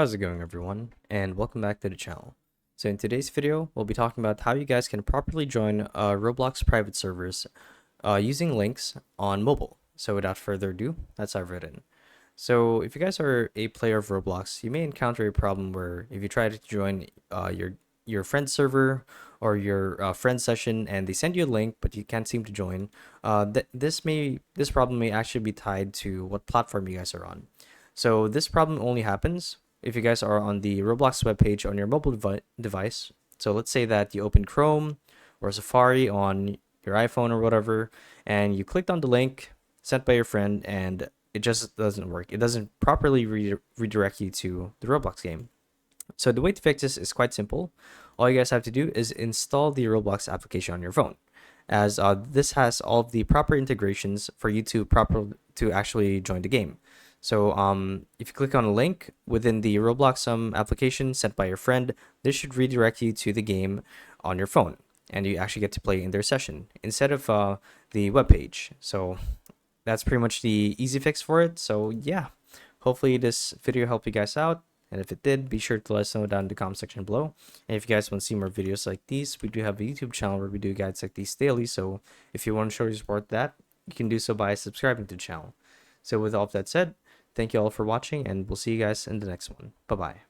How's it going, everyone, and welcome back to the channel. So in today's video, we'll be talking about how you guys can properly join Roblox private servers using links on mobile. So without further ado, let's dive right in. So if you guys are a player of Roblox, you may encounter a problem where if you try to join your friend's server or your friend session and they send you a link but you can't seem to join, this problem may actually be tied to what platform you guys are on. So this problem only happens if you guys are on the Roblox webpage on your mobile device. So let's say that you open Chrome or Safari on your iPhone or whatever, and you clicked on the link sent by your friend, and it just doesn't work. It doesn't properly redirect you to the Roblox game. So the way to fix this is quite simple. All you guys have to do is install the Roblox application on your phone, as this has all of the proper integrations for you to actually join the game. So if you click on a link within the Roblox application sent by your friend, this should redirect you to the game on your phone, and you actually get to play in their session instead of the web page. So that's pretty much the easy fix for it. So yeah, hopefully this video helped you guys out. And if it did, be sure to let us know down in the comment section below. And if you guys want to see more videos like these, we do have a YouTube channel where we do guides like these daily. So if you want to show your support that, you can do so by subscribing to the channel. So with all of that said, thank you all for watching, and we'll see you guys in the next one. Bye-bye.